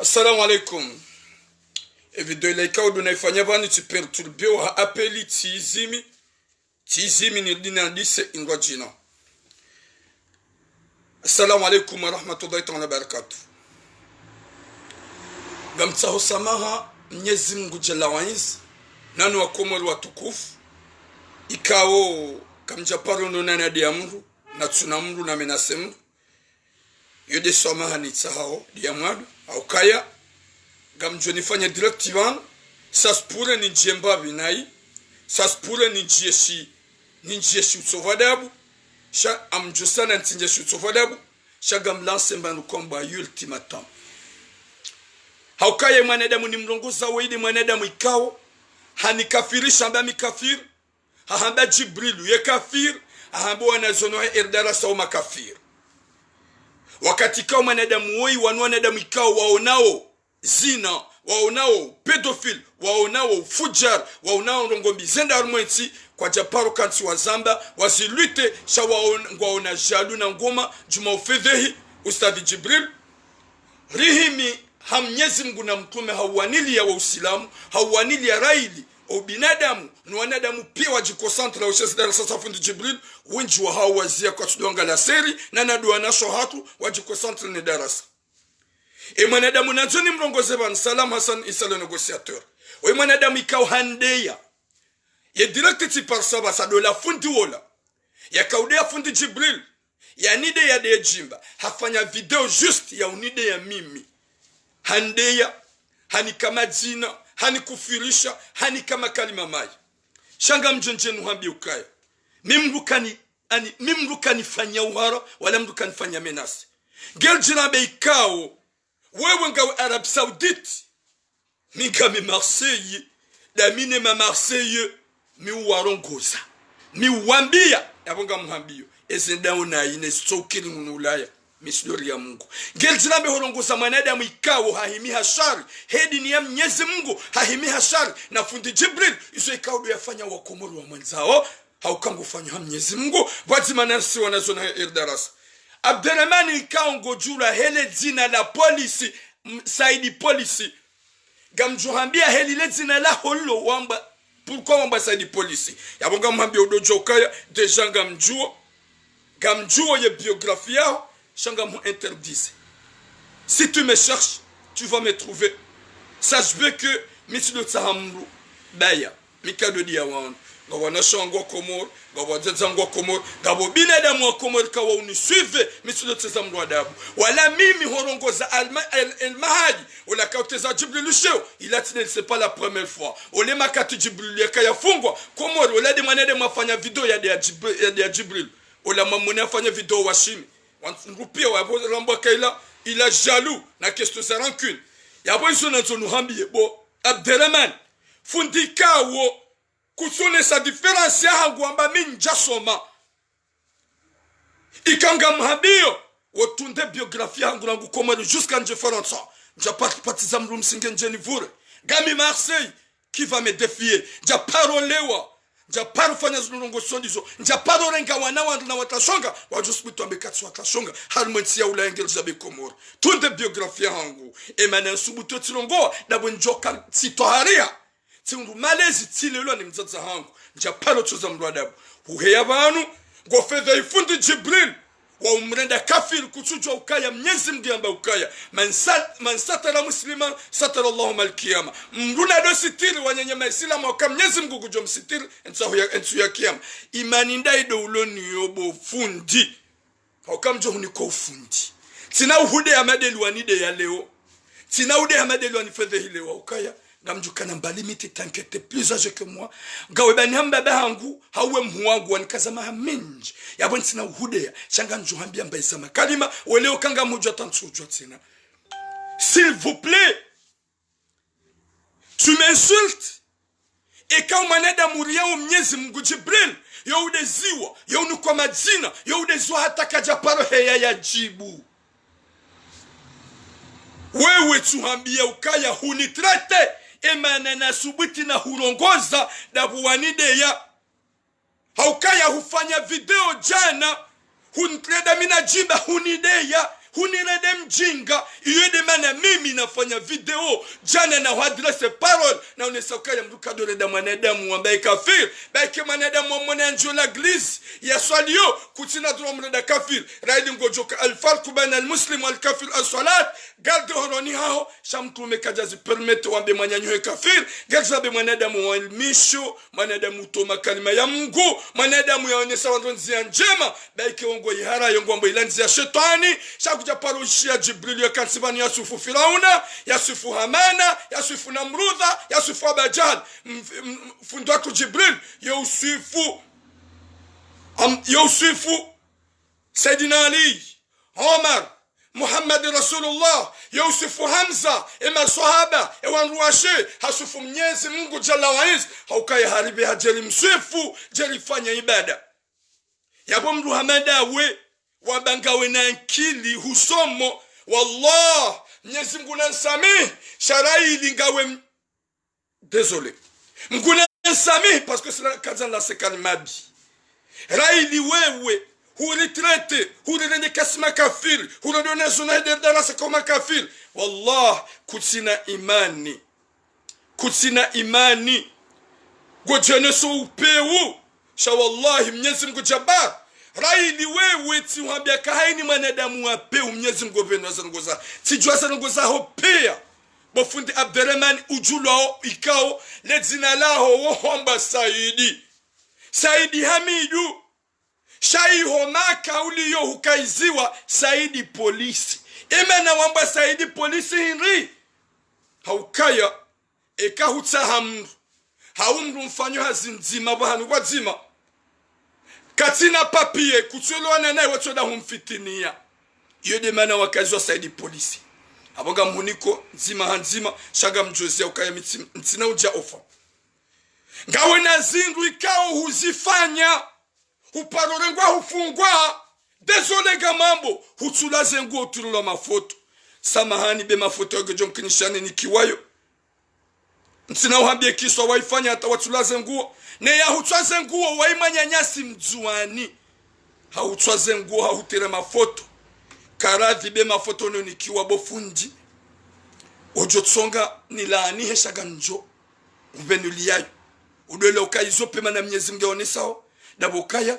Assalamu alaikum. E video ile ikawa unaifanya bani tuperturbe wa apeli tizimi. Tizimi ni dina dise ingwa jina. Assalamu alaikum wa rahmatullahi wa barakatuh. Gamtsaho samaha Mwenyezi Mungu Jalla wa Izz nanu wa Komoro watukufu ikao kamjaparo nonana diamru na tunamru na menasemru yode samaha ni tsahao diamadu au kaya gamjoni fanya directivan saspure ni jemba binai saspure ni jeshi utsovadabu sha amjusana ntinjeshi utsovadabu sha gamlanse mbanu komba ultimatum haukaye mwanadamu ni mrongoza waidi mwanadamu ikao hanikafirisha amba mikafir hahamba Jibrilu ye kafir hahamba wanazono erdara sawa makafir wakati kao mwanadamu woi wanadamu ikao waonao zina waonao pedofil waonao fujar waonao ngombi zenda armwensi kwa japaro kansi wa zamba wazilute sha waona jalu na ngoma juma ufedhehi ustadhi Jibril rihimi Mwenyezi Mungu na mtume hawanili ya Waislamu hawanili ya raili au binadamu ni wanadamu pia wajikosantra ushesi darasa safundi Jibril wenji wa hao wazia kwa tudonga la seri na nadua nasho hatu wajikosantra ni darasa mwanadamu na joni mrongoze ban Salam Hassan Isa le négociateur mwanadamu ikao handeya ye directi par saba sa do la fundi wola ya kaudea fundi Jibril ya nide ya de jimba hafanya video just ya unide ya mimi handeya hani kama jina hani kufirisha hani kama kalima mai shanga mjonjenu hambi ukaya mimru kanifanya uhara wala mru kanifanya menasi gel jirabe ikao wewe nga Arab Saoudite mingame Marseille damine ma Marseille mi warongoza mi wambia yabonga muhambio ezenda una ine sokiri munulaya misidori ya Mungu gelzinabe horongoza mwanadamu ikao hahimi hashari hedi ni ya Mwenyezi Mungu hahimi hashari na fundi Jibril iso ikao yafanya wa Komoro wa mwanzao haukangu fanya Mwenyezi Mungu wazima nasi wanazona irdarasa Abderrahman ikao ngojula hele zina la polisi saidi polisi gamjuhambia heli le zina la holo wamba pourquoi wamba saidi polisi yabonga mwambia udojo kaya deja gamjuo ye biographie yao Shanga m'a interdise. Si tu me cherches, tu vas me trouver. Sache bien que Miti de Tsahamru, Baya, Mika de Diawan, Gawana Shango Komor, Gawa Zango Komor, Gabo Binada Mwa Komor Kawa uni suive Miti de Tsahamru Adabu. Wala Mimi Horongoza El Mahadi, ou la Kauteza Jibril Lusheo, il a tenu, c'est pas la première fois. Ou les Makati Jibril, Kaya Fungwa, Komor, ou la demandé de mafanya vidéo, ya de Jibril. Ou la mamone fanya vidéo Washimi. Rupia wa rambo kaila il a jaloux na question sa rancune yabo isona zonu hambiye bo Abderrahman fundika wo kusone sa différence ya ngwamba minja soma ikanga mhabio wotunde biographie yangu nangu Komoro jusqu'à Njefaransa nja partiza mrum singen jenivure gami Marseille qui va me défier nja parolewa nja paro fanya zunongo sondizo nja paro renga wana na watashonga wajuspito ambekatsi watashonga harmenti ya ula engel zabe Komoro tunde biographie yangu emana subuto tilongo dabo njoka sitoharia tindu malezi tilelo ni mzaza hangu nja paro choza mrwadabu uheya abantu ngo fedha ifundi Jibril wa umrenda kafir kuchujwa ukaya Mwenyezi Mungu amba ukaya man satara muslima satara Allahu malkiyama mruna do sitiri wanyenye maislamu wa Mwenyezi Mungu kujo msitiri entu ya kiyama imani ndai do uloni yobo fundi wakamjo huniko ufundi tina uhude ya madeli wanide ya leo tina uhude ya madeli wanifedhe hile wa ukaya gamjukana mbalimiti tankete plus âgé que moi gawe banyamba bangu hawe mhuwangu wanikazama haminji yabo ntina uhude changa njuhambia mbaisama kalima weleo kanga mujwa tantsujwa tina s'il vous plaît tu m'insultes et quand manada muria o Mwenyezi Mungu Jibril yo udeziwa yo unuko majina yo udeziwa hata kajaparo heya ya jibu wewe tuhambia ukaya hunitrete emana na subuti na hurongoza dabuwanide ya haukaya hufanya video jana huntreda mina jimba hunide ya hunirede mjinga Iyo de mana mimi nafanya video jana na adresse parole na unesauka ya mduka dole da mwanadamu ambaye kafir baike mwanadamu mwana njo la glise ya swalio kutina dro mwana kafir raidi ngojoka alfarq baina almuslim wal kafir as-salat galde horoni hao shamtu mekajazi permette wambe mwanyanyo kafir gazabe mwanadamu wa ilmisho mwanadamu toma kalima ya Mungu mwanadamu yaonesa wandonzia njema baike ongo ihara yongo ambo ilanzi ya shetani shakuja paroshia Jibril ya kansibani ya sufu Firauna ya sufu Hamana ya sufu Namrudha ya sufu Abajad fundwatu Jibril Yusufu Sayyidina Ali Omar Muhammad Rasulullah Yusufu Hamza ema sahaba ewan ruashe hasufu Mwenyezi Mungu Jalla wa Iz haukaya haribi hajeli msifu jeli fanya ibada yabo mdu hamada we wabangawe na nkili husomo wallah Mwenyezi Mungu nansami sharai lingawe désolé Mungu nansami parce que c'est kazan la sekani mabi raili wewe hulitrete hulirende kasma kafir hulidone zona hederda sa kama kafir wallah kutsina imani gojene so upeu sha wallahi Mwenyezi Mungu Jabbar raili wewe tiwambia kahaini mwanadamu apeu Mwenyezi Mungu benoza ngoza tijwasa ngoza hopea bofundi Abdurrahman ujulo ikao ledzina laho wohomba Saidi Hamidu Shai homaka uliyo hukaiziwa Saidi polisi na wamba Saidi polisi hinri haukaya eka hutahamru haumru mfanyo hazinzima bahanu wazima katina papie kutulo nae watoda humfitinia yode mana wakaziwa Saidi polisi aboga muniko nzima hanzima shaga mjozia ukaya mtina uja ofa ngawe na zindu ikao huzifanya huparorengwa hufungwa désolé gamambo hutulaze nguo turula mafoto samahani be mafoto yoge jonkinishane nikiwayo ntina uhambie kiswa waifanya hata watulaze nguo ne ya hutwaze nguo waimanya nyasi mzuani hautwaze nguo hautere mafoto karadhi be mafoto no nikiwa bofundi ojo tsonga nilani heshaga njo ubenuliayo udole ukaizo pema na Mwenyezi Mungu onesao dabokaya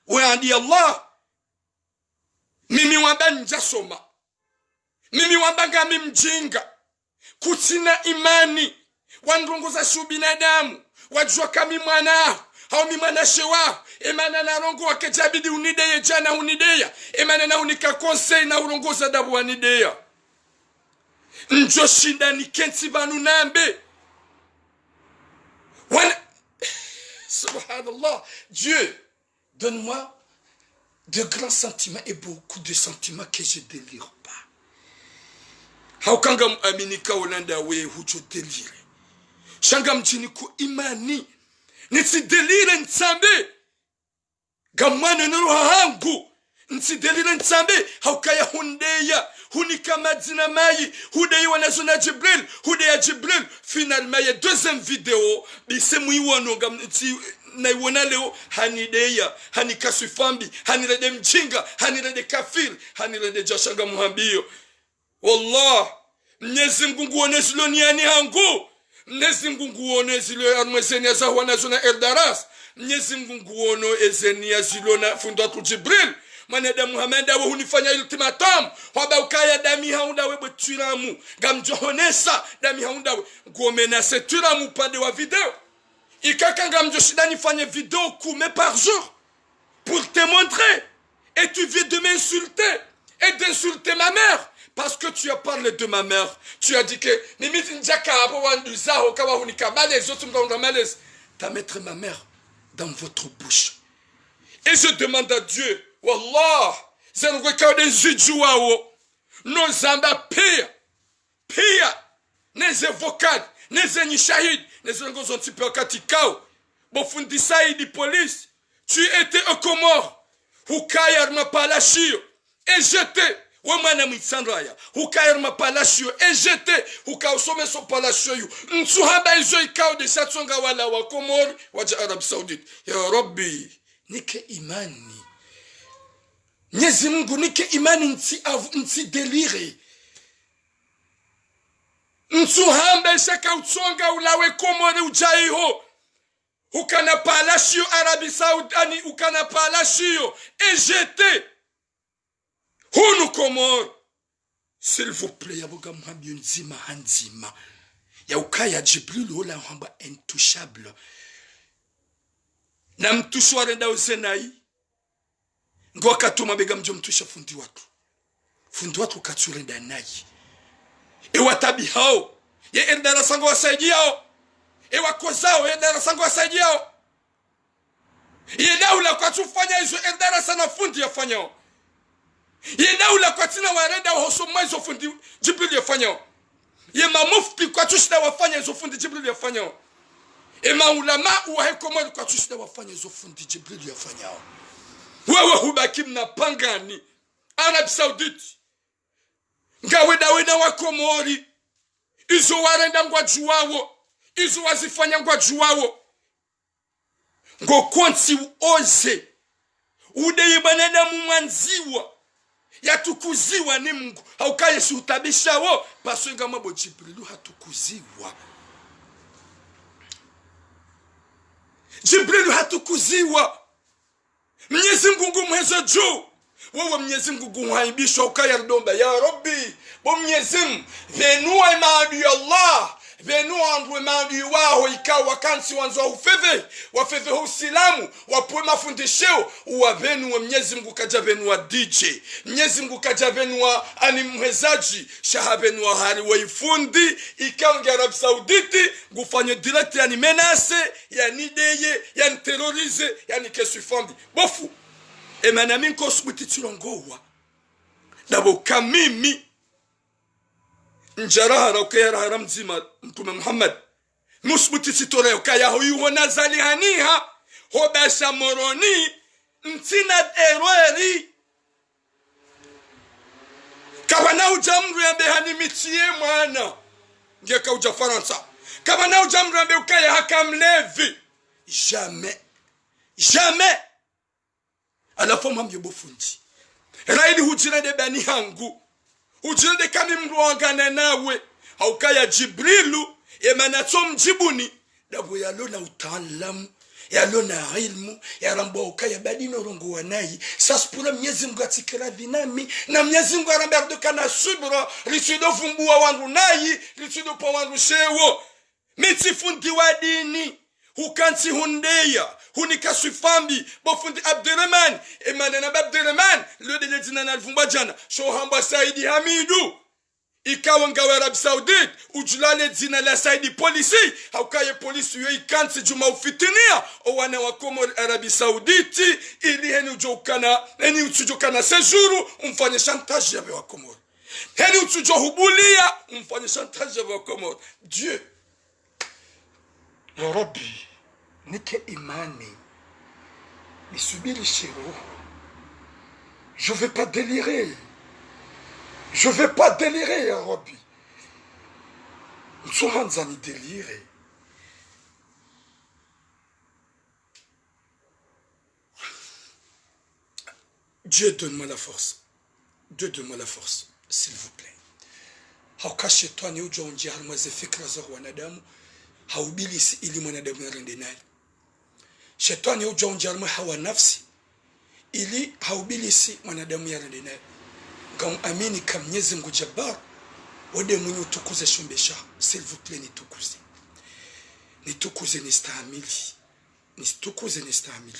waadi Allah mimi wabanja soma mimi wabanga mimjinga kutina imani wandrongoza shubinadamu wajua kami mwana hao mimana shewa emana na rongo wakejabidi unideye jana unideya emana na unika conseil na urongoza dabu wanideya njo shinda ni kenti banu nambe Subhanallah, Dieu, donne-moi de grands sentiments et beaucoup de sentiments que je ne délire pas. Haukanga aminika olanda we hucho delire. Shanga mjiniku imani. Nisi delire nsambe. Gamwane nuruha hangu. Nisi delire nsambe. Haukaya hundeya. Hunika madina mayi. Hudeyi wanazona Jibril. Hudeya Jibril. Finalement, il y a deuxième vidéo. Bise muiwano gamniti. Na iwona leo hanideya hanikasufambi hanirede mjinga hanirede kafir hanirede jashanga muhambio wallah Mwenyezi Mungu onezilo niani hangu Mwenyezi Mungu onezilo armezeni za wanazona eldaras Mwenyezi Mungu ono ezeni azilo na fundatu Jibril manada Muhammad wa hunifanya ultimatum waba ukaya dami haunda we botiramu gamjohonesa dami haunda ngomena setiramu pande wa video Ikakanga mjoshidani fanye vidéo combien par jour pour te montrer et tu viens de m'insulter et d'insulter ma mère parce que tu as parlé de ma mère tu as dit que nimiti njaka hapo wanduza hokawa hunika malaise autres m'ont malaise t'as mettre ma mère dans votre bouche et je demande à Dieu wallah c'est le cas des zijuao nos amba pia les avocats Nezenyi shahid, nezengo zonti pe katikao. Bofundi Saidi police. Tu étais au Comore. Hukayar ma palashio. Et j'étais. Wamana mitsandraya. Hukayar ma palashio. Et j'étais. Hukaosome so palashio. Nsuhaba izo ikao de satsonga wala wa Comore. Waja Arab Saoudite. Ya Rabbi. Nike imani. Mwenyezi Mungu nike imani nti delire. Nsuhambe shaka utsonga ulawe Komori ujaiho. Ukana palashio Arabie Saoudite, ukana palashio EGT. Hunu Komori. S'il vous plaît, yaboga mhambi nzima hanzima. Ya ukaya Jibril ola hamba intouchable. Na mtushu warenda uzenai. Ngo katuma bega mjo mtusha fundi watu. Fundi watu katurenda nayi. Ewa tabi hao. Ye endara sango wasaidi yao. Ewa kozao endara sango wasaidi yao. Ye daula kwa tufanya hizo endara sana fundi ya fanyao. Ye daula kwa tina warenda wahosoma hizo fundi Jibril ya fanyao. Ye mamufti kwa tushida wafanya hizo fundi Jibril ya fanyao. E maulama uwahe Komori kwa tushida wafanya hizo fundi Jibril ya fanyao. Wewe hubaki mnapangani Arabie Saoudite. Ngaweda wa Komori. Izo warenda ngwa juwawo. Izo wazifanya ngwa juwawo. Ngo konti uoze. Udeye baneda mwanziwa. Yatukuziwa ni Mungu. Haukaye si utabisha wo. Paso inga mabo Jibrilu hatukuziwa. Jibrilu hatukuziwa. Mwenyezi Mungu mwezo juu. Wewe Mwenyezi Mungu haibisha ukaya ndomba ya Rabbi. Bo Mwenyezi Mungu venua maadui Allah. Venua andwe maadui wao ikawa kansi wanzo ufeve. Wafeve usilamu. Wapwe mafundisheo. Uwavenu wa Mwenyezi Mungu kaja venua DJ. Mwenyezi Mungu kaja venua animwezaji. Shaha venua hari waifundi. Ikawa Arabie Saoudite. Gufanye direct yani menase. Yani deye. Yani terrorize. Yani kesuifandi. Bofu. Emanami nko subuti tulongowa. Dabo kamimi. Njaraha ukayara haramzima Mtume Muhammad. Musbuti titore ukaya hoyu nazali haniha. Hobasha moroni. Ntina erori. Kabana ujamru ya behani mitie mwana. Ngeka uja Faransa. Kabana ujamru ya be ukaya hakamlevi. Jamais. Jamais. Alafu mwambie bofundi. Raidi hujirende bani hangu. Hujirende kami mruangane nawe. Haukaya Jibrilu. Emanato mjibuni. Dabu yalona utaalamu. Yalona ilmu. Yarambo haukaya badi norongo wanayi. Saspura Mwenyezi Mungu atikira dinami. Na Mwenyezi Mungu aramberdo kana subra. Risudo fumbuwa wangu nayi. Risudo pa wangu shewo. Miti fundi wa dini. Hukansi hundeya. Hunika suifambi. Bofundi Abdurrahman. Emanana Abdurrahman. Lode de dinana alfumbajana. Shohamba Saidi Hamidu. Ikawa ngawa Arabie Saoudite. Ujulale dina la Saidi polisi. Haukaye polisi yo ikansi juma ufitinia. Owane wa Komori Arabie Saoudite. Ili heni ujokana. Heni utujokana sejuru. Umfanye chantage yawe wa Komori. Heni utujohubulia. Umfanye chantage yawe wa Komori. Dieu. Ya Rabbi. Nike imani. Nisubiri shiro. Je vais pas délirer. Je vais pas délirer, ya Rabbi. Mtsuhanzani délirer. Dieu donne-moi la force. Dieu donne-moi la force, s'il vous plaît. Hauka shetani ujo unji harmaze fikra za wanadamu. Haubilisi ili mwanadamu yarende naye. Shetani ujo unji harma hawa nafsi. Ili haubilisi mwanadamu yarende naye. Ngam amini kam Mwenyezi Mungu Jabbar. Wade mwenye utukuze shumbesha. S'il vous plaît nitukuze. Nitukuze nistahamili. Nitukuze nistahamili.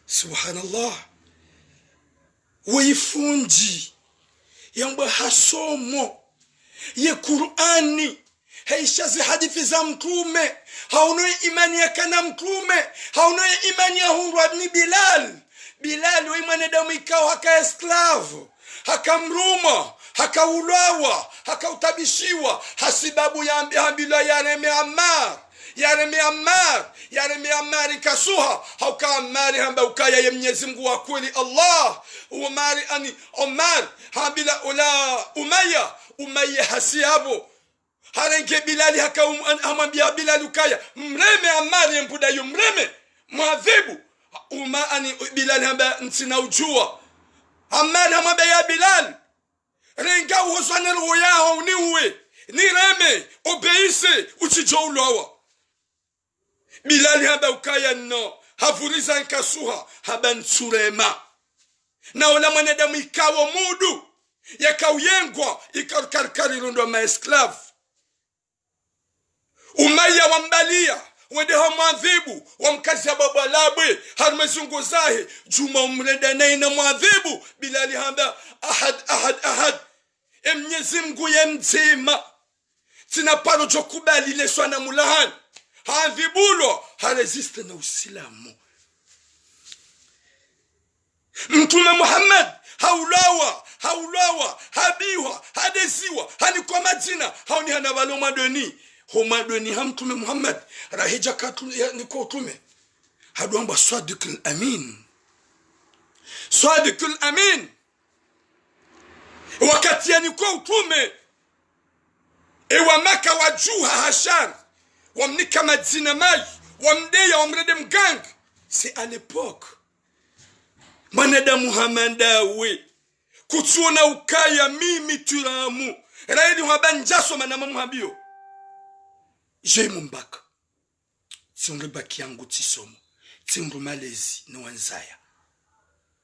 Subhanallah. Waifundi. Yamba hasomo. Ye Qur'ani. Haishazi hadithi za mtume. Haunoe imani ya kana mtume. Haunoe imani ya Hurwa ibn Bilal. Bilal wa mwanadamu ikawa haka esklave. Haka mruma. Haka ulawa. Haka utabishiwa. Hasibabu ya ambila yareme Ammar. Yareme Ammar. Yareme Ammar ikasuha. Hauka Ammar hamba ukaya ya Mwenyezi Mungu wa kweli Allah. Umari ani Ammar. Hambila ula Umayya. Umayya hasiabo. Harenge Bilali haka hamambia Bilali ukaya. Mreme Ammar yempuda yu mreme. Muadhibu. uma ani Bilal hamba ntina ujua Ammar hamba ya Bilal renga uzana roya ni uwe ni reme obéisse uchijoulawa Bilal hamba ukaya no havuriza nkasuha haba nsurema na ola mwanadamu ikawa mudu yakauyengwa ikarkarkari rundo maesklave Umayya wambalia wende hamwadhibu wamkazi baba labwe harmezungu zahe juma umreda naina mwadhibu Bilali hamba ahad Mwenyezi Mungu yemzima tina paro jokubali leswa na mulahan hadhibulo haresiste na Uislamu Mtume Muhammad haulawa habiwa hadesiwa hani kwa majina haoni hanavalo madoni homadoni hamtume Muhammad rahija katu niko utume haduamba sadiqul amin wakati ya niko utume ewa maka wajuha hashar wamnika majina mai wamdeya wamrede mgang c'est à l'époque manada Muhammad we kutuona ukaya mimi turamu raidi wabanjaso manama muhabio J'ai mon bac. Tsingu baki yangu tisomo. Tsingu malezi na wanzaya.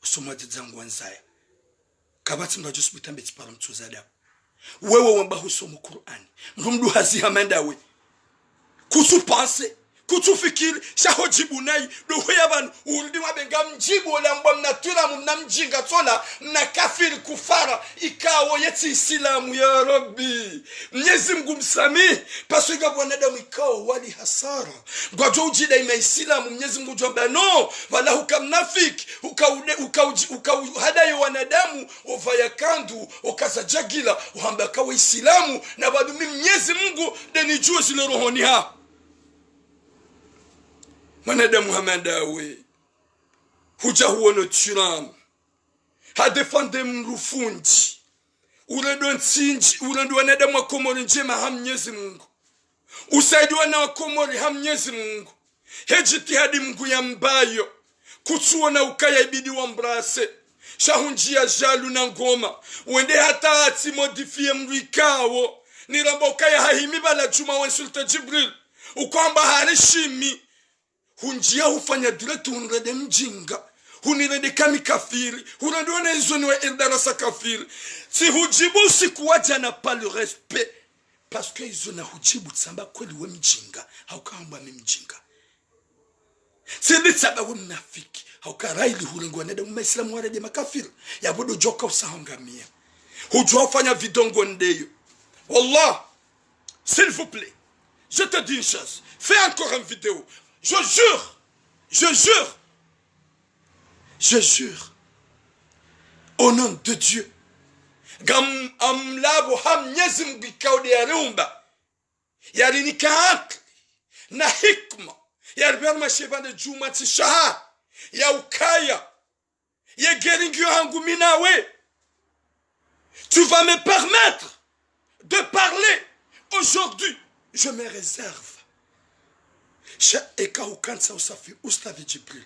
Usoma dzangu wanzaya. Kabati mbajo sibitambe tipara mtuzada. Wewe wamba husomo Qur'an. Ngumdu hazi hamanda we. Kutu pense, kutu fikiri, shahojibu nai, do yaban urudi wabenga mjibu ole ambwa mnatura mnamjinga tola na kafiri kufara ikawo yeti Islamu ya Rabbi. Mwenyezi Mungu msamee paso iga wanadamu ikawo wali hasara. Gwajo ujida ima Islamu Mwenyezi Mungu jomba no wala hukamnafiki hadayo wanadamu ufaya kandu ukaza jagila uhamba kawa Islamu na badu Mwenyezi Mungu deni juo zile rohoni ha. Manada Muhammad awe huja huono tiramu hadefande mrufundi uredo nsinji uredo wanada mwakomori njema hamnyezi Mungu usaidi wana wakomori hamnyezi Mungu hejiti hadi Mungu ya mbayo kutuona ukaya ibidi wa mbrase shahunjia jalu na ngoma wende hata ati modifie mruikawo niramba ukaya hahimi bala juma wa Sultan Jibril ukwamba harishimi hunjia hufanya direct hunrede mjinga hunirede kami kafiri hunrede wana izoni wa ildarasa kafiri si hujibu sikuwaja na pa le respect parce que izona hujibu tsamba kweli we mjinga haukamba mjinga si tsaba we mnafiki haukaraili hulengo nede muislamu warede makafiri yabudu joka usahangamia hujua fanya vidongo ndeyo wallah s'il vous plaît je te dis une chose fais encore une vidéo. Je jure, au nom de Dieu, gam amlabo hamnyezi mbikao ya rumba, yari nikahak, na hikma, yari berma shebande jumati shaha, ya ukaya, ya geringyo hangu minawe. Tu vas me permettre de parler aujourd'hui, je me réserve. Eka ukansa usafi ustavi Jibril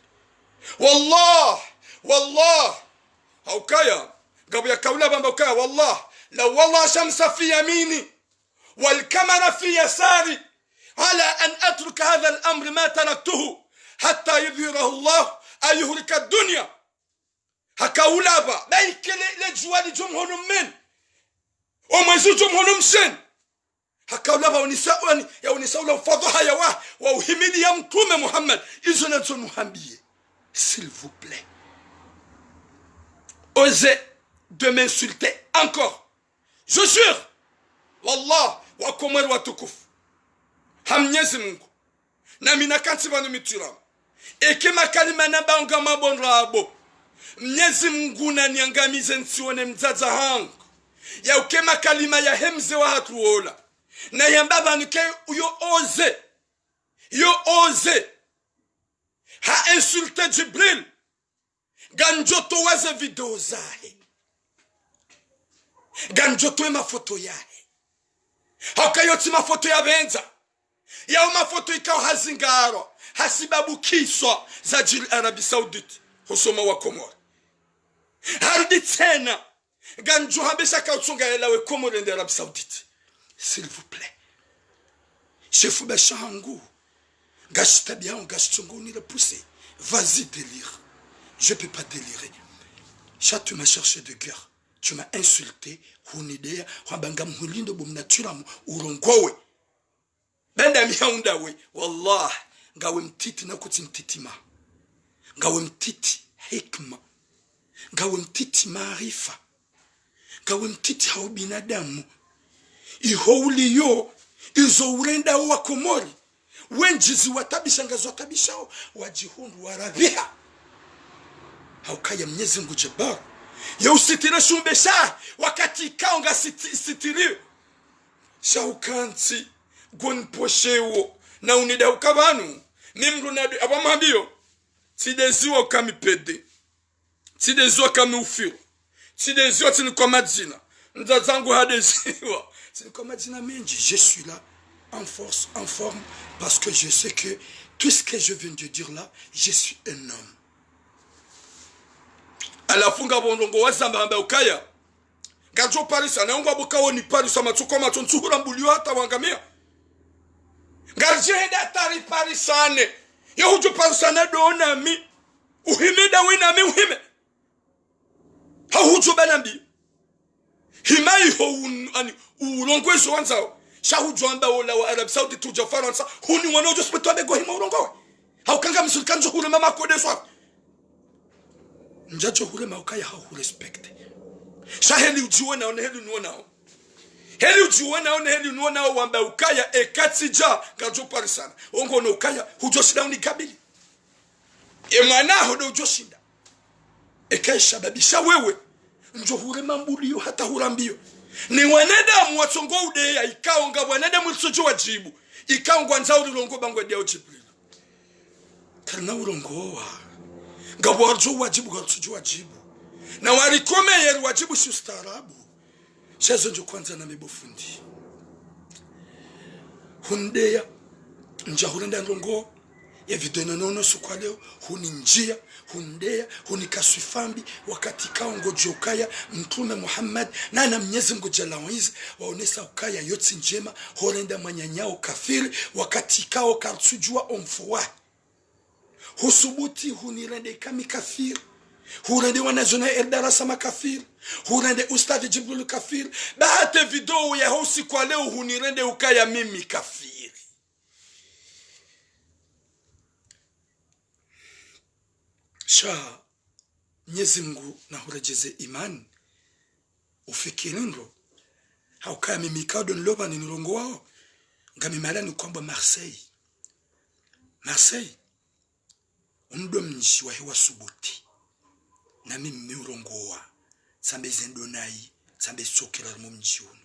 wallah haukaya gabu ya kaula bamba ukaya wallah shamsa fi yamini wal kamera fi yasari ala an atruka hadha al amr ma taraktuhu hatta yudhhirahu Allah ayuhlika ad-dunya hakaula ba baikele le juwali jumhunum min o mwezu jumhunum shen hakaula ba unisawani ya unisaula fadhaha ya wa uhimidi ya mtume Muhammad izo nazo muhambie s'il vous plaît osez de m'insulter encore je jure wallah wa komar wa tukuf hamnyezi Mungu na mina kanti banu mitira ekema kalima na banga mabonrabo Mwenyezi Mungu na niangamize nsione mzaza hangu ya ukema kalima ya hemze wa hatuola na yambaba nike yo oze ha insulte Jibril ganjoto waze video zahe ganjoto mafoto yahe hakayoti mafoto ya benza ya mafoto ikao hazingaro hasibabu kiswa za jiri Arabi Saudite husoma wa Komori harudi tena ganjo habesha kautunga elawe Komori ndi Arabi Saudite. S'il vous plaît, chef Bachahangu gâche bien gâche tongo ni repousser, vas-y délire, je peux pas délirer. Chat, tu m'as cherché de guerre, tu m'as insulté, hunidea wabanga mhulindo bomnaturamu urongowe benda mihaunda we wallah ngawe mtiti na kuti mtitima, ngawe mtiti hikma, ngawe mtiti maarifa, ngawe mtiti hao binadamu ihouli yo izo urenda wa Komori wenjizi watabishangazo watabishao wajihundu waradhiha haukaya Mwenyezi Mungu Jabbar ya usitira shumbesha wakati kaonga sitiri shaukanti gonposhewo na unida ukabanu nimru na abamabio tideziwa kami pede tideziwa kami ufiro tideziwa tinikwa madzina nzazangu hadeziwa tinikwa madzina menji. Je suis là en force, en forme, parce que je sais que tout ce que je viens de dire là, je suis un homme. Alafunga bondongo wazamba hamba ukaya gajo parisa na ngwa bukawo ni parisa matuko matonsuhura mbulio hata wangamia ngarjeheda tari parisane yo hujo parisane dona mi uhimida wina mi uhime ha hujo banambi himai ho ani ulongwezo wanzao sha hujo amba ola wa Arab Saudi tuja Faransa huni wanojo speto abego hima ulongowe haukanga msulkanjo hule mama kodeswa njacho hule maukaya hau respecte. Sha heli ujiwe nao na heli unuwa nao. Heli ujiwe nao na heli unuwa nao wamba ukaya ekatija gajo parisana. Ongo na ukaya hujoshinda unikabili. Emana hodo hujoshinda. Ekaya shababisha wewe. Njo hule mambulio hata hulambio. Ni wanadamu watongo udeya ikaonga wanadamu isojo wajibu. Ikaonga nzao ulongo bangwa dia ujibu. Karna ulongo wa. Gawarjo wajibu gatsuju wajibu na warikome yeru wajibu si ustaarabu shazo njo kwanza na mebofundi hundeya nja hulenda ndongo ya vidona nono sukwa leo huni njia hundeya huni kaswifambi wakati kaongo jokaya mtume Muhammad na Mwenyezi Mungu Jalla Waiz waonesa ukaya yotsi njema horenda manyanyao kafiri wakati kao katsujua omfuwa husubuti hunirende kami kafir hurende wanazona eldarasa makafir hurende ustadi Jibril kafir bahate video ya hosi kwa leo hunirende ukaya mimi kafir. Sha Mwenyezi Mungu na hurejeze imani ufikirindo haukaya mimi kado niloba ni nirongo wao ngamimala ni kwamba Marseille undo mnji wa hewa subuti na mimi miurongowa sambe zendonai sambe sokera mu mji uno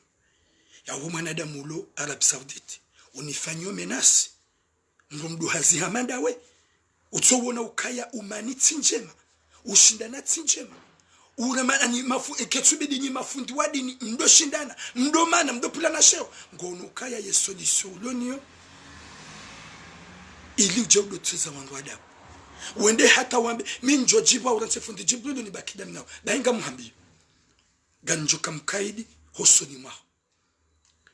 ya mwanadamu lo Arab Saudite unifanyo menasi mrumdu hazi hamanda we utsobona ukaya umanitsi njema ushindana tsinjema urama ani mafu eketsubidi ni mafundi wadini ndo shindana ndo mana ndo plana sheo ngono ukaya ye solution lonio ili ujaudo tsiza wangu adabu wende hata wambe minjo jibu uranse fundi Jibril ni bakida mnao dainga muhambi ganjo kamkaidi hosoni mwa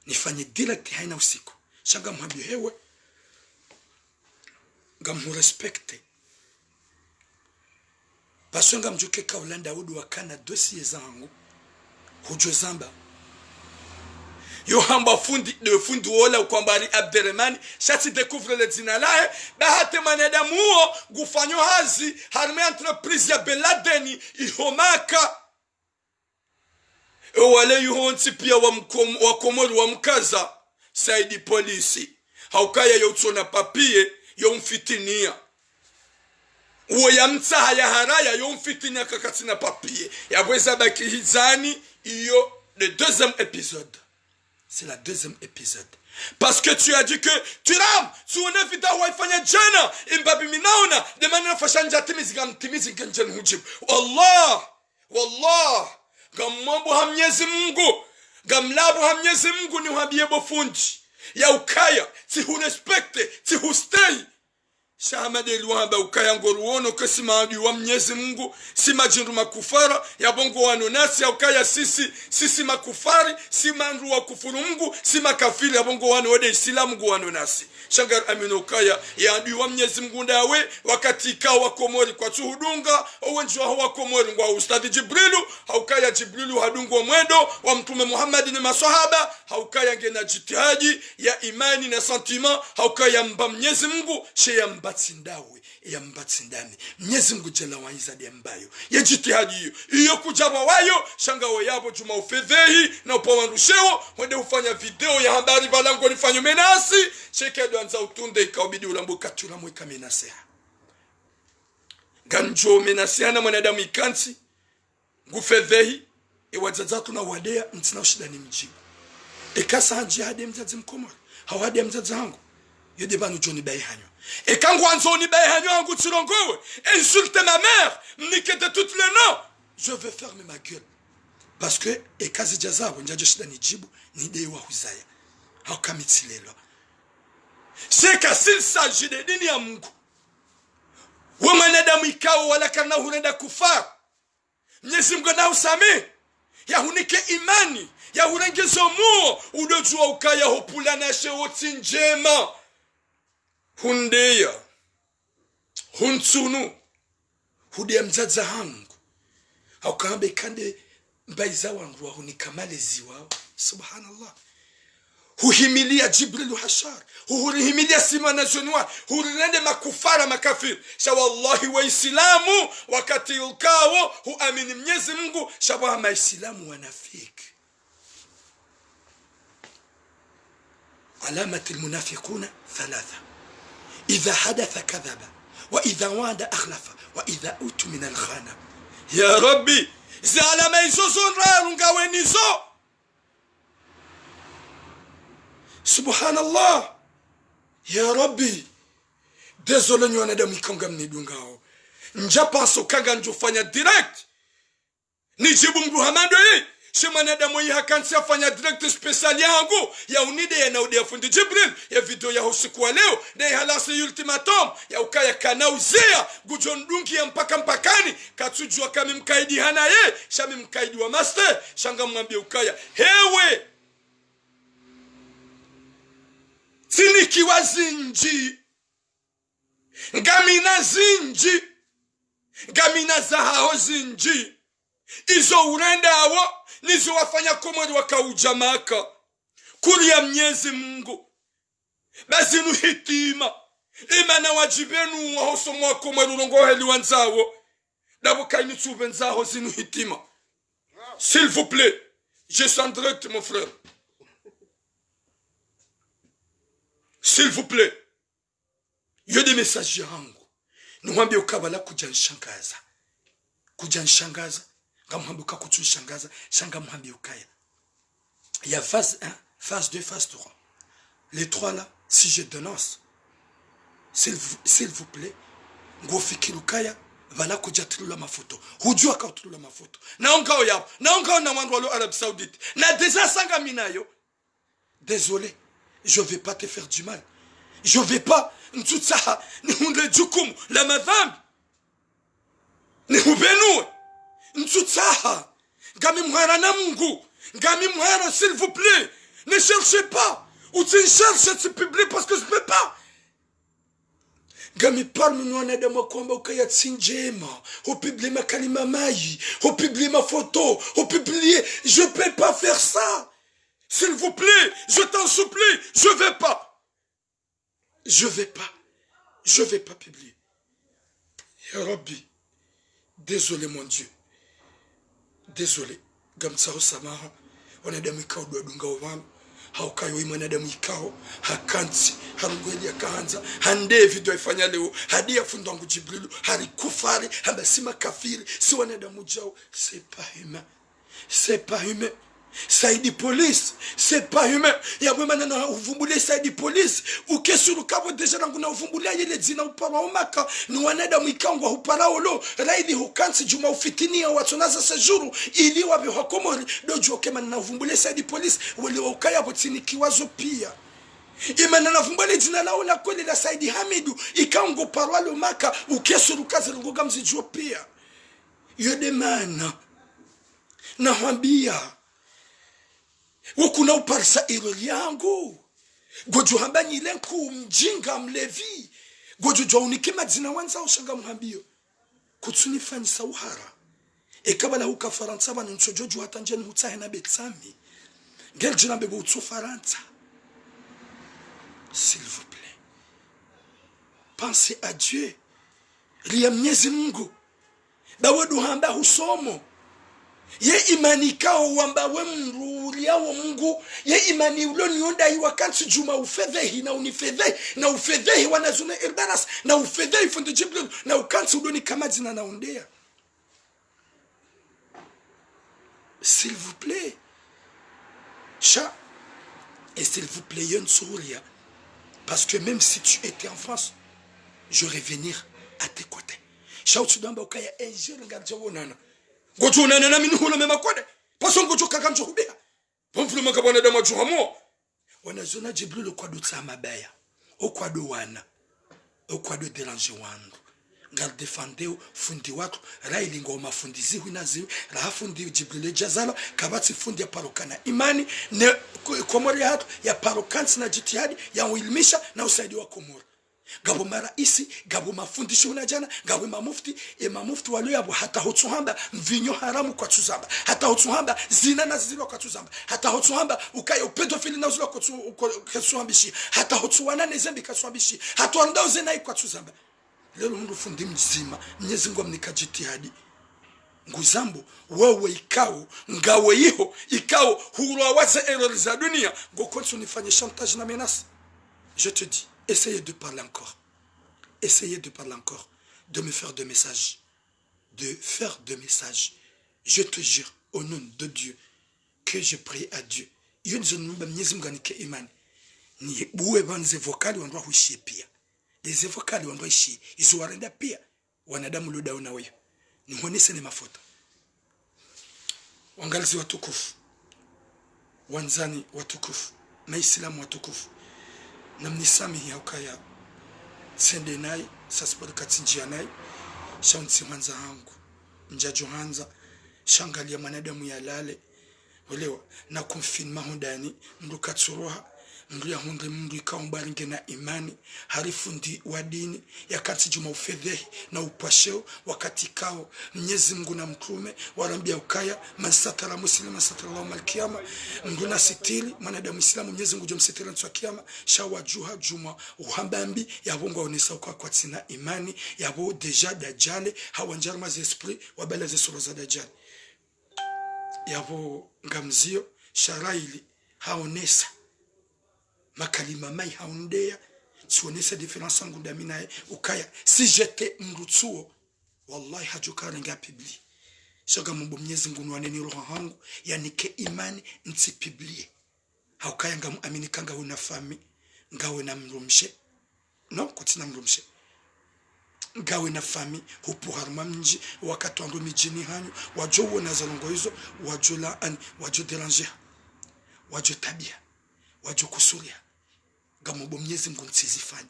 nifanye direct haina usiku shanga muhambi hewe ngamu respecte pasonga mjuke kaulanda udu wakana dossier zangu hujo zamba yo hamba fundi wola ukwambari Abderrahmani shati découvre le dinalae bahate manadamu huo gufanyo hazi harme entreprise ya Beladeni ihomaka wale yuhonti pia wa Komori wa mkaza saidi polisi haukaya youtona papie yomfitinia uwe ya mtaha ya haraya yomfitinia kakatina papie ya bweza baki hizani iyo le deuxième épisode. C'est la deuxième épisode. Parce que tu as dit que tu ram, tu on est vita waifanya jana, imbabi minaona, de manière fashanja timizi ngenjen hujib. Wallah, gamambo hamnyezi Mungu, gamlabu hamnyezi Mungu ni uhabie bofundi. Ya ukaya, ti hu respecte, ti hu stay. Shahamade luamba ukaya ngoruono kasi maadui wa Mwenyezi Mungu, si majindu makufara ya bongo wano nasi ya ukaya sisi makufari, si mandu wa kufuru Mungu, si makafiri ya bongo wano wade Islamu gu wano nasi. Shangar amino ukaya ya adui wa Mwenyezi Mungu ndawe wakati ikawa komori kwa tuhudunga owenjwa hawa komori ngwa ustadhi Jibrilu haukaya Jibrilu hadungu mwendo wa mtume Muhammad ni maswahaba haukaya ngena jitihaji ya imani na sentiment haukaya mba Mwenyezi Mungu she ya mbatsindawe ya mbatsindani Mwenyezi Mungu jela waizadi ya mbayo ya jitihaji iyo kujaba wayo shangawe yabo juma ufedhehi na upawanrushewo wende ufanya video ya habari balango nifanyo menasi cheke doanza utunde ikaubidi ulambu katula mweka menaseha ganjo menasiana mwanadamu ikansi ngufedhehi ewadzadzatu na wadea mtina ushidani mjibu ekasa hanji hade mzazi mkomori hawade mzazi hangu yode banu joni bae hanyo ekangu anzoni bae hanyo hangu tirongowe insulte ma mère mnikete toutes les noms je vais fermer ma gueule parce que ekazi jazabu njajo shidani jibu ni dewa huzaya haukamitsilelo seka s'il s'agit de dini ya Mungu wa mwanadamu ikao wala kana hunenda kufar Mwenyezi Mungu na usame ya hunike imani ya hurengezo muo udojua ukaya hopula na shewoti njema hundeya huntsunu hudia mzaza hangu haukahambe kande mbaiza wangu wa hunika malezi wao subhanallah huhimilia Jibrilu hashar huhimilia simana zonwa hurinende makufara makafir shawallahi wa islamu wakati ukao huamini Mwenyezi Mungu shabaha maislamu wanafiki علامة المنافقون ثلاثة إذا حدث كذب وإذا وعد أخلف وإذا أوت من الخانة يا ربي زعل ما يسوسون رارنغا ونيزو Subhanallah. Ya Rabbi. Désolé ni wanadamu ikanga mnidungao. Njapa sokaga njufanya direct. Nijibu mdu hamando hii. Si wanadamu hii hakansi afanya direct special yangu. Ya unide ya naudia fundi Jibril. Ya video ya usiku wa leo. Na ya halasi ultimatum. Ya ukaya kanauzea. Gujondungi ya mpakani. Katujua kami mkaidi hana ye. Shami mkaidi wa master. Shanga mwambia ukaya. Hewe. Sinikiwa zinji ngamina zinji ngamina zahao zinji izo urenda awo nizo wafanya komori wakaujamaka kuri ya Mwenyezi Mungu bazinu hitima imana wajibenu wahoso mwakomori urongoheli wanzawo nabukaini tube nzaho zinu hitima s'il vous plaît je suis en direct mon frère. S'il vous plaît, il y a des messages yangu. Numwambie ukabala kujanshangaza. Kujanshangaza. Ngamwambie ukakutushangaza. Shanga mwambie ukaya. Il y a phase 1, phase 2, phase 3. Les trois là, si je dénonce, s'il vous plaît, ngofikiri ukaya, vala kujatilula mafoto. Hujua kautulula mafoto. Naongao yapo. Naongao na wandu walo Arabie Saoudite. Na deja sanga minayo. Désolé. Je ne vais pas te faire du mal. Je ne vais pas. Ntutsaha. Nihunde jukumu. La madame. Nihubenu. Ntutsaha. Ngami mwara na Mungu. Ngami mwara, s'il vous plaît. Ne cherchez pas. Ou tu cherches ce public parce que je ne peux pas. Ngami parmi nous on a de moi kwamba ukaya tsinjema. Au publier ma kalima mayi. Au publier ma photo. Au publier. Je ne peux pas faire ça. S'il vous plaît, je t'en supplie, je vais pas. Je vais pas publier. Ya Rabbi, désolé mon Dieu. Désolé. Gamsao samaha, wanadamu ikao duadunga wama, haukayo imanadamu ikao, hakansi, harungweli ya kahanza, hande video ifanya leo, hadia fundo wangu Jibrilu, harikufari, habasima kafiri, si wanadamu jao, c'est pas humain. C'est pas humain. Saidi police, c'est pas humain. Ya mwema na uvumbule saidi police. Ukesuru kabo deja nangu na uvumbule yele zina upara umaka. Ni wanada mwikangwa upara olo. Raidi hukansi juma ufitini ya watunaza sejuru. Ili wabi wakomori. Doju okema na uvumbule saidi police. Wali wakaya botini kiwazo pia. imana navumbale jina lao la kweli la Saidi Hamidu ikaongo parwalo maka ukesurukazi ngoga mzijua pia yode mana na hambia wakuna uparsa iro yangu gojo hambani lenku mjinga mlevi gojo jaunike madzina wanza ushaga mhambio kutsuni fanyisa uhara ekabala huka faransa bana nsojoju hatanjeni hutahe na betsami ngel jina bebo utso faransa. S'il vous plaît, pensez à Dieu. Lia Mwenyezi Mungu bawedu hamba husomo ye imani kao wamba we mruliao Mungu ye imani uloni onda hiwa kansi juma ufedhehi na unifedhehi na ufedhehi wanazuna irdaras na ufedhehi fundi Jibril na ukansi uloni kama zina naondea. S'il vous plaît, chat, et s'il vous plaît, yon souria. Parce que même si tu étais en France, j'aurais venir à tes côtés. Shout dans Bokaya et je regarde Jawonana. Gojo nana minu hula mema kode. Pason gojo kakamcho hubia. Pomfulu makabwana dama juhamo. Wanazona Jibril okwado tsama baya. Okwado wana. Okwado déranger wandu. Ngal defendeu fundi watu raili ngoma fundi zihu na zihu raha fundi Jibril jazalo kabati fundi ya parokana imani ne komori hatu ya parokansi na jitihadi ya uilimisha na usaidi wa komori gabo maraisi gabo mafundisho unajana gabo mamufti mamufti walo yabo hata hotuhamba mvinyo haramu kwa tuzamba hata hotuhamba zina na zilo kwa tuzamba hata hotuhamba ukayo pedofili na zilo kwa tuzambishi hata hotuwana nezembi kwa tuzambishi hata andao zenai kwa tuzamba. Lelo mundu fundi mzima Mwenyezi Mungu amnikajitihadi nguzambo wewe ikao ngawe hiyo ikao hurwa waza erreur za dunia ngokonso nifanye chantage na menace. Je te dis, essayez de parler encore. Essayez de parler encore, de me faire des messages. De faire des messages. Je te jure, au nom de Dieu, que je prie à Dieu. Yon zonumba Mwenyezi Mungu anike imani. Ni buwe banze vokali wandwa huishie pia. Les evokali wandwa ishi izuwarenda pia wanadamu luda unaweyo nihonese ni mafuta wangalizi watukufu wanzani watukufu maislamu watukufu na mnisamihi haukaya sende nai sasipari katinjia nai shaunsi hanza hangu mjajo hanza shangalia manadamu ya lale walewa na konfinma hundani mdu katsuroha mdu ya hundi mdu ikaombari ngena imani harifundi wa dini ya kati juma ufedhehi na upasheo wakati kao Mwenyezi Mungu na mtume warambia ukaya masatara muslima masatara Allah malkiyama mdu na sitili manadamu islamu Mwenyezi Mungu jomsitili ntswa kiyama shawajuha juma uhambambi yabongo onesa kwa tina imani yabo deja dajale hawanjarma za esprit wabala za sura za dajale yabo ngamzio sharaili haonesa makalima mai haondea sionesa différence yangu ndami naye ukaya si j'étais mrutsuo wallahi hajukara ngapibli shoga Mungu Mwenyezi Mungu waneni roho hangu yanike imani nsipiblie haukaya ngamuamini kanga una fami ngawe na mrumshe no kutina mrumshe ngawe na fami hupuharma mji wakati wangu mijini hanyu wajo wona zalongo hizo wajo la an wajo déranger wajo tabia wajo kusuria gamubo Mwenyezi Mungu nsizifanye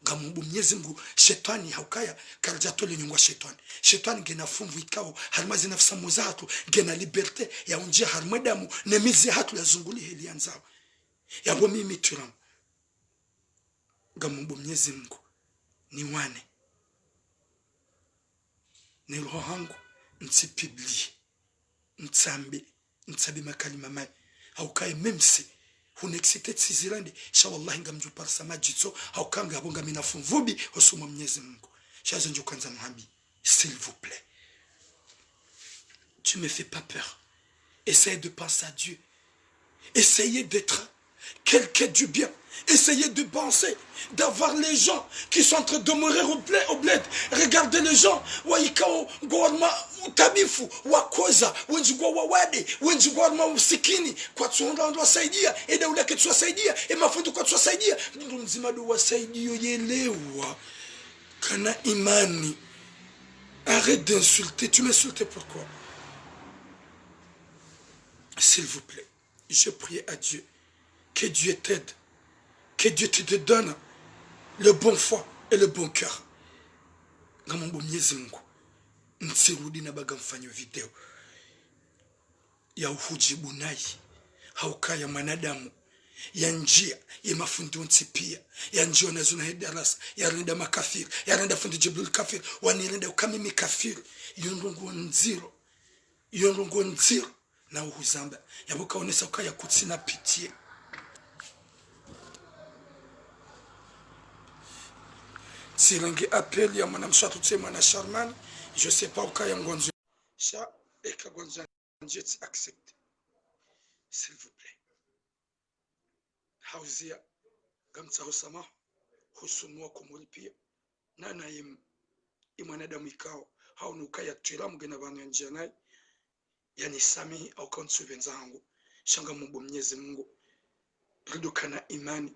gamubo Mwenyezi Mungu shetani haukaya karjatole nyongwa shetani gena fumvu ikao harmazi nafsa muzatu gena liberte ya unjia harmadamu nemizi hatu ya zunguli heli anzao yabo mimi turam gamubo Mwenyezi Mungu ni wane ni roho hangu nsipibli ntsambi makalima mai haukaya memsi hunexite tsizirande inshallah ngamju parsa majitso haukanga abonga minafumvubi osuma Mwenyezi Mungu shaza njo kwanza mhambi s'il vous plaît tu me fais pas peur essaye de penser à Dieu essayez d'être quelqu'un du bien essayez de penser d'avoir les gens qui sont en train de mourir au bled regardez les gens waikao gorma utabifu wakoza wenjigwa wawade wenjigwa usikini kwa tuonda ndo wasaidia eda ulake tuwasaidia mafundo kwa tuwasaidia ndo nzima do wasaidio yelewa kana imani. Arrête d'insulter, tu m'insultes pourquoi? S'il vous plaît, je prie à Dieu que Dieu t'aide Que Dieu te donne le bon foi et le bon cœur. Ngambo Mwenyezi Mungu. Nsirudi na baga mfanyo video. Ya uhujibu nai. Haukaya mwanadamu. Ya njia. Ya mafundi untipia. Ya njia wanazuna hedarasa. Ya renda makafiri. Ya renda fundi Jibril kafiri. Wanirenda ukamimi kafiri. Yonrongo nziro. Yonrongo nziro. Na uhuzamba. Ya buka onesa ukaya kutsina pitie. Sirangi appel ya mwana mshatu tse mwana Sharman. Je sais pas ukaya ngonzo. Sha eka gonzo njet accepte. S'il vous plaît. Hauzia gamtsa hosama husunwa kumulipia. Nana imwanadamu ikao. Haunukaya twila mgena banu njianai. Yani samihi au kansu wenzangu. Shanga Mungu Mwenyezi Mungu. Ridukana imani.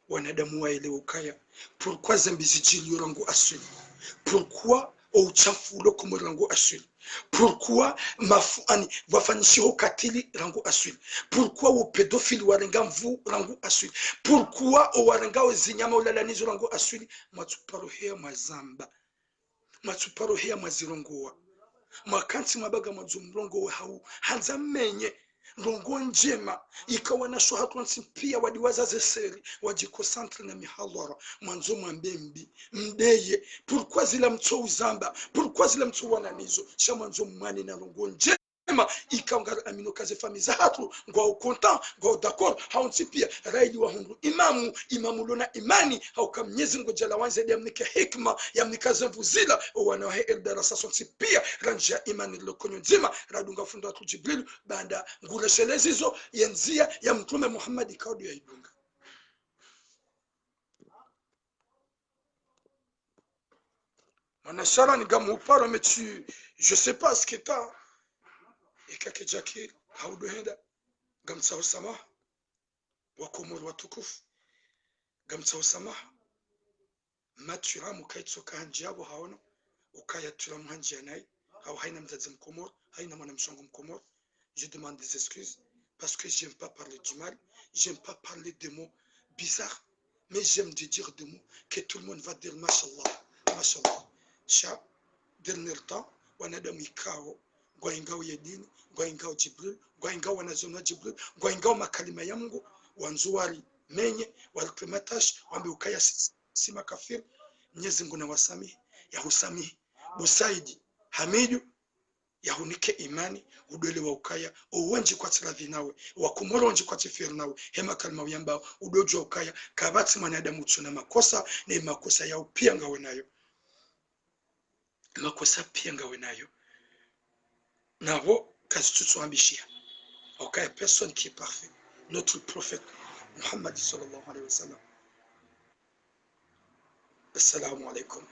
Wanadamu waelewe ukaya. Pourquoi zambi zijili rangu asili? Pourquoi uchafu uloko mu rangu asili? Pourquoi mafuani wafanyishi ukatili rangu asili? Pourquoi upedofili warenga mvu rangu asili? Pourquoi warenga zinyama ulalanizo rangu asili? Matuparohea mazamba. Matuparohea mazirongoa. Makanti mabaga mazumrongo hau hanza menye rongo njema ikawa na shohatwansi pia wadiwaza zeseri wajikosantre na mihadhara mwanzo mwambembi mdeye pourquoi zila mto uzamba pourquoi zila mto wananizo sha mwanzo mwani na rongo njema ikaungara amino kaze famiza hatu ngwa ukonta ngwa d'accord haunti pia raidi wa hundu imamu lona imani hauka Mwenyezi Mungu jala wanze ya mnike hikma ya mnikaze mvuzila wanawahe eldarasa sonti pia ranja imani lokonyo nzima radunga funda tu Jibril banda ngule shelezizo yenzia ya mtume Muhammad kaudu ya idunga manashara ni gamu uparo metu je sais pas ce que t'as ikake jakir haudu henda gamtsa usama wakomoro watukufu gamtsa usama matura mukaitsoka hanjabo haona ukayatura muhanji yanai au haina mzazi mkomoro haina mwana mshongo mkomoro. Je demande des excuses parce que j'aime pas parler du mal, j'aime pas parler de mots bizarres, mais j'aime de dire des mots que tout le monde va dire mashallah mashallah. Sha dernier temps wanadamu ikao kwa ingao ya dini, kwa ingao Jibril, kwa ingao wanazona Jibril, kwa ingao makalima ya Mungu, wanzuwari menye, walikrimatash, wambi ukaya sima kafir, Mwenyezi Mungu na wasamihi, ya husamihi, busaidi, hamidu, ya hunike imani, udwele wa ukaya, uwenji kwa tiradhi nawe, wakumoro wenji kwa tifir nawe, hema kalima uyambao, udojo wa ukaya, kabati mwanadamu tuna makosa, na makosa ya upia ngawe nayo. Makosa pia ngawe nayo. Navo, kazi tutuambishia. Aucun personne qui est parfait. Notre prophète, Muhammad sallallahu alayhi wa sallam. Assalamu alaikum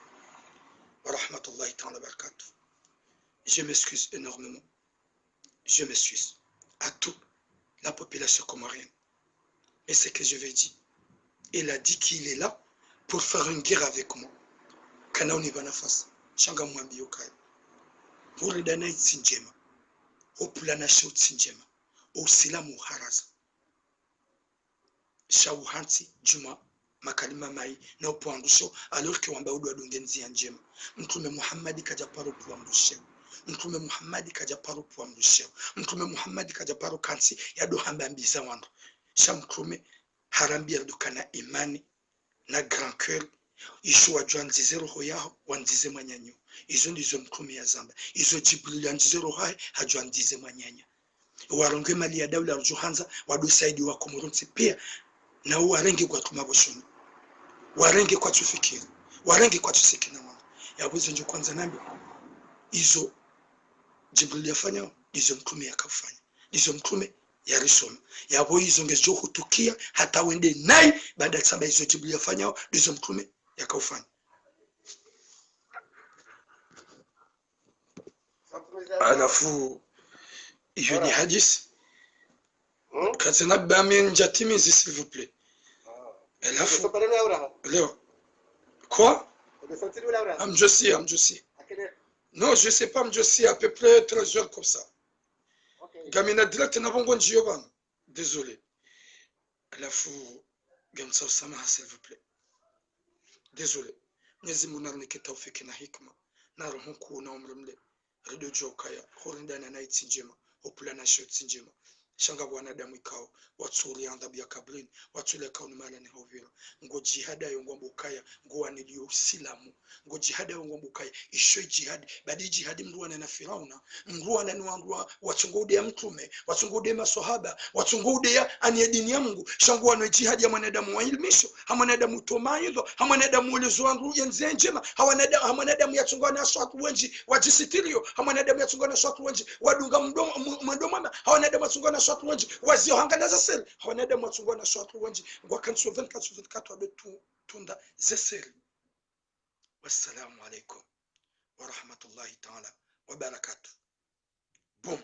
wa rahmatullahi ta'ala wa barakatuh. Je m'excuse énormément. Je m'excuse à toute la population comorienne. Mais ce que je vais dire, il a dit qu'il est là pour faire une guerre avec moi. Kana unibanafasa. Shanga mwambi yokai. Huridana itsinjema. Hopulana shauti njema. Usilamu haraza. Shauhanti juma makalima mai na upuangusho alors que wamba udu adungenzi ya njema. Mtume Muhammadi kajaparo puangusho. Mtume Muhammadi kajaparo puangusho. Mtume Muhammadi kajaparo kansi ya dohamba mbiza wandu. Shamtume harambi ya dukana imani na grand cœur. Ishu wajua nzize roho yao wanzize manyanyo. Izo ndizo mtume ya zamba. Izo Jibril ya nzize roho hai hajua nzize manyanya. Waronge mali ya daula rujuhanza wadu saidi wa Komorunsi pia na warenge kwa tumaboshoni. Warenge kwa tufikiri. Warenge kwa tusikina mwana. Ya buzo njo kwanza nambi. Izo Jibril yafanya, izo mtume ya kafanya. Izo mtume ya risoma. Ya bo izo ngezo hutukia hata wende nai baada ya saba izo Jibril yafanya, izo mtume ya kafanya. Alafu hiyo ni hadith. Katina bami njatimizi s'il vous plaît. Alafu leo quoi? Amjosi. Non, je sais pas amjosi à peu près 13 heures comme ça. Gamina direct na bongo njio bana. Désolé. Alafu Gamsa usamaha s'il vous plaît. Désolé. Mwenyezi Mungu narnike taufiki na hikma. Na roho kuu na umri mle. Rido jokaya. Horindana na iti njema. Hopula na shoti njema. Shanga wanadamu ikao. Watsuri andhabu ya kabrini. Watsule kao ni mala ni hovira. Ngo jihada yongo mbukaya. Ngo waniliyo usilamu. Ngo jihada yongo mbukaya. Isho jihadi. Badi jihadi mruwana na Firauna. Mruwana ni wanruwa. Watungode ya mtume. Watungode ya masohaba. Watungode ya aniyedini ya Mungu. Shangu wano jihadi ya mwanadamu wa ilmisho. Hamanadamu tomayido. Hamanadamu ulezo wanru yenze njema. Hamanadamu ya tungwana ya swatu wenji. Wajisitirio. Hamanadamu ya tungwana ya swatu wenji. Wadunga mdomama. Hamanadamu ya tungwana ya swatu wenji. Wazio hanganaza seli. Hamanadamu ya tungwana ya swatu wenji. Wakansu 24 wabetu tunda zeseri. Wassalamu alaikum wa rahmatullahi ta'ala wa barakatuh. Boom.